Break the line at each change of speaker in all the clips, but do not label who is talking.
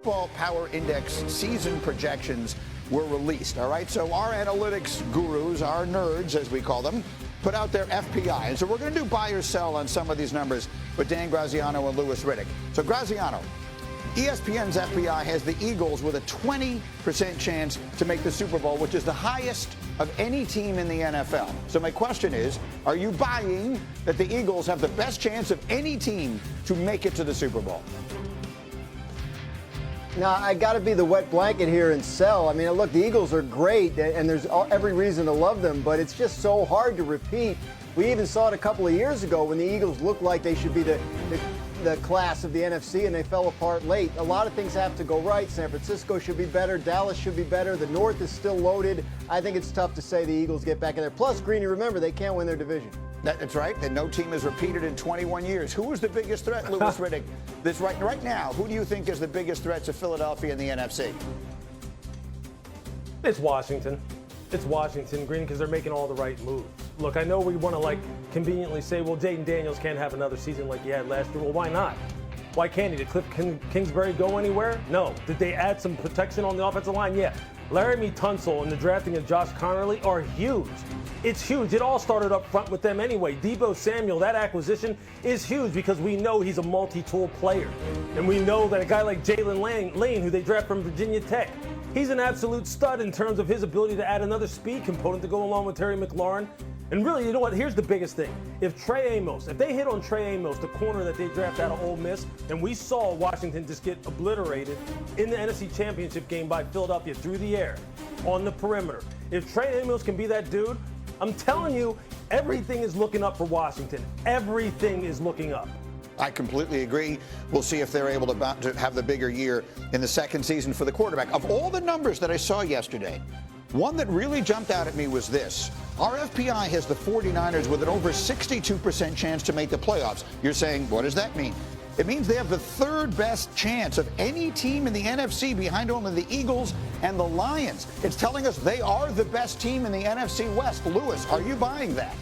Football Power Index season projections were released, all right? So our analytics gurus, our nerds, as we call them, put out their FPI. And so we're going to do buy or sell on some of these numbers with Dan Graziano and Louis Redick. So Graziano, ESPN's FPI has the Eagles with a 20% chance to make the Super Bowl, which is the highest of any team in the NFL. So my question is, are you buying that the Eagles have the best chance of any team to make it to the Super Bowl?
Now, I got to be the wet blanket here and sell. I mean, look, the Eagles are great, and there's every reason to love them, but it's just so hard to repeat. We even saw it a couple of years ago when the Eagles looked like they should be the class of the NFC, and they fell apart late. A lot of things have to go right. San Francisco should be better. Dallas should be better. The North is still loaded. I think it's tough to say the Eagles get back in there. Plus, Greeny, remember, they can't win their division.
That's right. And no team has repeated in 21 years. Who is the biggest threat, Louis Redick? This right now, who do you think is the biggest threat to Philadelphia in the NFC?
It's Washington. It's Washington, Green, because they're making all the right moves. Look, I know we want to conveniently say, well, Jaden Daniels can't have another season like he had last year. Well, why not? Why can't he? Did Cliff Kingsbury go anywhere? No. Did they add some protection on the offensive line? Yeah. Laramie Tunsil and the drafting of Josh Connerly are huge. It's huge. It all started up front with them anyway. Deebo Samuel, that acquisition is huge because we know he's a multi-tool player. And we know that a guy like Jalen Lane, who they draft from Virginia Tech, he's an absolute stud in terms of his ability to add another speed component to go along with Terry McLaurin. And really, you know what? Here's the biggest thing. If they hit on Trey Amos, the corner that they draft out of Ole Miss, and we saw Washington just get obliterated in the NFC Championship game by Philadelphia through the air on the perimeter. If Trey Amos can be that dude, I'm telling you, everything is looking up for Washington. Everything is looking up.
I completely agree. We'll see if they're able to have the bigger year in the second season for the quarterback. Of all the numbers that I saw yesterday, one that really jumped out at me was this. Our FPI has the 49ers with an over 62% chance to make the playoffs. You're saying, what does that mean? It means they have the third best chance of any team in the NFC behind only the Eagles and the Lions. It's telling us they are the best team in the NFC West. Louis, are you buying that?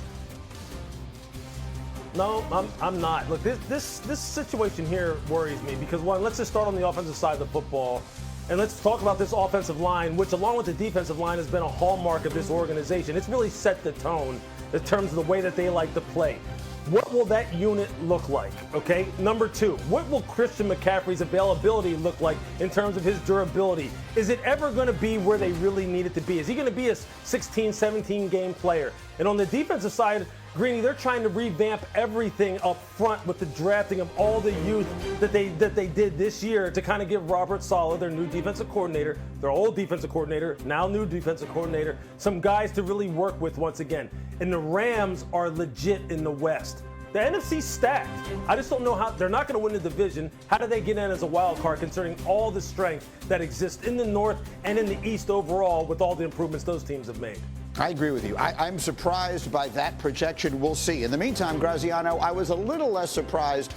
No, I'm not. Look, this situation here worries me because, one, let's just start on the offensive side of the football. And let's talk about this offensive line, which along with the defensive line has been a hallmark of this organization. It's really set the tone in terms of the way that they like to play. What will that unit look like, okay? Number two, what will Christian McCaffrey's availability look like in terms of his durability? Is it ever going to be where they really need it to be? Is he going to be a 16, 17-game player? And on the defensive side, Greeny, they're trying to revamp everything up front with the drafting of all the youth that they did this year to kind of give Robert Saleh, their new defensive coordinator, their old defensive coordinator, now new defensive coordinator, some guys to really work with once again. And the Rams are legit in the West. The NFC's stacked. I just don't know how they're not going to win the division. How do they get in as a wild card considering all the strength that exists in the North and in the East overall with all the improvements those teams have made?
I agree with you. I'm surprised by that projection. We'll see. In the meantime, Graziano, I was a little less surprised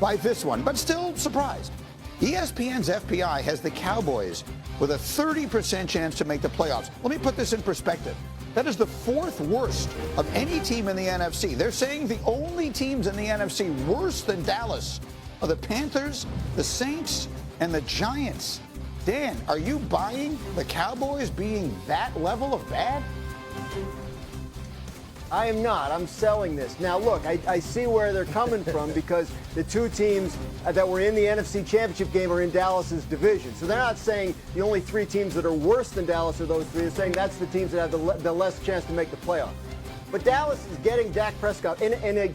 by this one, but still surprised. ESPN's FPI has the Cowboys with a 30% chance to make the playoffs. Let me put this in perspective. That is the fourth worst of any team in the NFC. They're saying the only teams in the NFC worse than Dallas are the Panthers, the Saints, and the Giants. Dan, are you buying the Cowboys being that level of bad?
I am not. I'm selling this. Now, look, I see where they're coming from because the two teams that were in the NFC Championship game are in Dallas's division. So they're not saying the only three teams that are worse than Dallas are those three. They're saying that's the teams that have the less chance to make the playoffs. But Dallas is getting Dak Prescott in an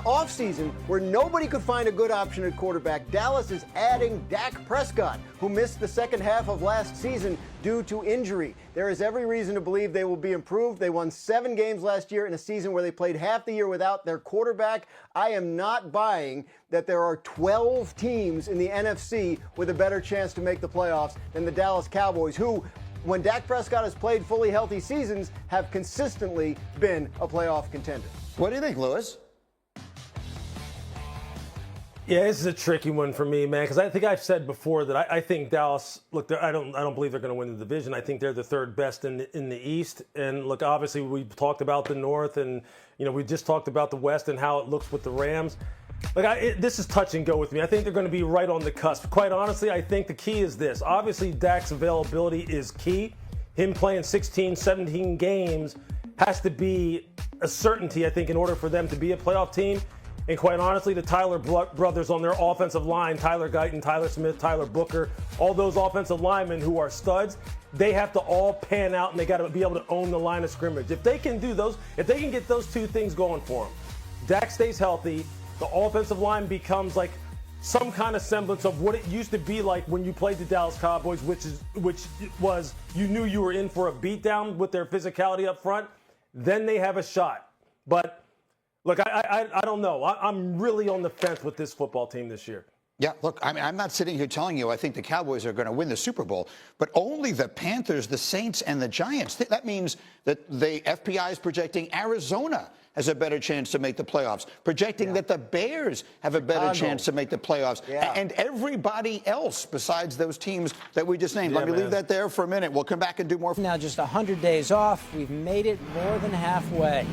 offseason where nobody could find a good option at quarterback. Dallas is adding Dak Prescott, who missed the second half of last season due to injury. There is every reason to believe they will be improved. They won 7 games last year in a season where they played half the year without their quarterback. I am not buying that there are 12 teams in the NFC with a better chance to make the playoffs than the Dallas Cowboys, who, when Dak Prescott has played fully healthy seasons, have consistently been a playoff contender.
What do you think, Louis?
Yeah, this is a tricky one for me, man, because I think I've said before that I think Dallas, look, I don't believe they're going to win the division. I think they're the third best in the East. And look, obviously we've talked about the North and, we just talked about the West and how it looks with the Rams. This is touch and go with me. I think they're going to be right on the cusp. Quite honestly, I think the key is this. Obviously, Dak's availability is key. Him playing 16, 17 games has to be a certainty, I think, in order for them to be a playoff team. And quite honestly, the Tyler brothers on their offensive line, Tyler Guyton, Tyler Smith, Tyler Booker, all those offensive linemen who are studs, they have to all pan out and they got to be able to own the line of scrimmage. If they can do those, if they can get those two things going for them, Dak stays healthy, the offensive line becomes like some kind of semblance of what it used to be like when you played the Dallas Cowboys, which was you knew you were in for a beatdown with their physicality up front, then they have a shot. But look, I don't know. I'm really on the fence with this football team this year.
Yeah, look, I mean, I'm not sitting here telling you I think the Cowboys are going to win the Super Bowl, but only the Panthers, the Saints, and the Giants. That means that the FPI is projecting Arizona has a better chance to make the playoffs, projecting that the Bears have a better chance to make the playoffs, and everybody else besides those teams that we just named. Let me leave that there for a minute. We'll come back and do more.
Now just 100 days off. We've made it more than halfway.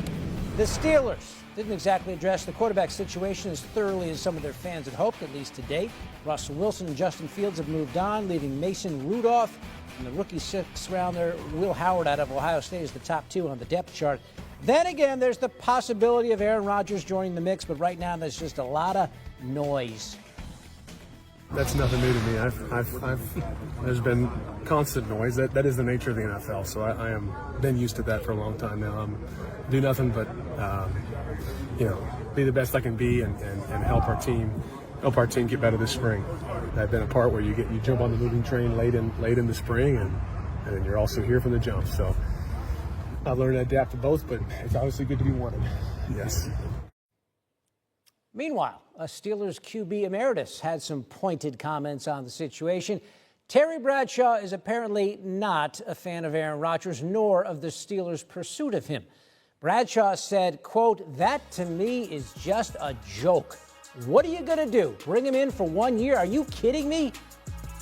The Steelers didn't exactly address the quarterback situation as thoroughly as some of their fans had hoped, at least to date. Russell Wilson and Justin Fields have moved on, leaving Mason Rudolph and the rookie sixth-rounder Will Howard out of Ohio State as the top two on the depth chart. Then again, there's the possibility of Aaron Rodgers joining the mix, but right now there's just a lot of noise.
That's nothing new to me. There's been constant noise. That is the nature of the NFL. So I am been used to that for a long time now. Do nothing but be the best I can be and help our team get better this spring. I've been a part where you jump on the moving train late in the spring and then you're also here from the jump. So I've learned to adapt to both, but it's obviously good to be wanted. Yes.
Meanwhile, a Steelers QB emeritus had some pointed comments on the situation. Terry Bradshaw is apparently not a fan of Aaron Rodgers, nor of the Steelers' pursuit of him. Bradshaw said, quote, "That to me is just a joke. What are you going to do? Bring him in for 1 year? Are you kidding me?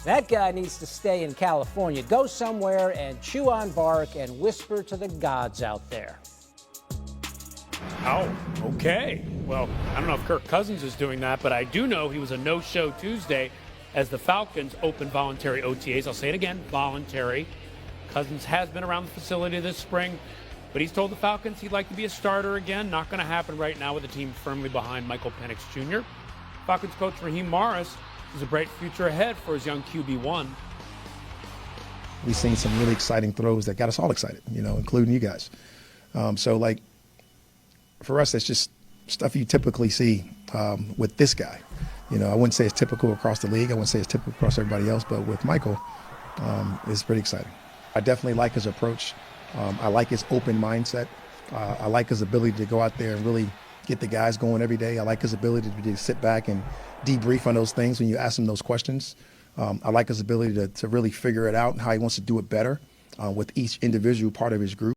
That guy needs to stay in California. Go somewhere and chew on bark and whisper to the gods out there."
Oh, okay. Well, I don't know if Kirk Cousins is doing that, but I do know he was a no-show Tuesday as the Falcons opened voluntary OTAs. I'll say it again, voluntary. Cousins has been around the facility this spring, but he's told the Falcons he'd like to be a starter again. Not going to happen right now with the team firmly behind Michael Penix Jr. Falcons coach Raheem Morris has a bright future ahead for his young QB1.
We've seen some really exciting throws that got us all excited, including you guys. For us, it's just stuff you typically see with this guy. I wouldn't say it's typical across the league. I wouldn't say it's typical across everybody else, but with Michael, it's pretty exciting. I definitely like his approach. I like his open mindset. I like his ability to go out there and really get the guys going every day. I like his ability to sit back and debrief on those things when you ask him those questions. I like his ability to really figure it out and how he wants to do it better with each individual part of his group.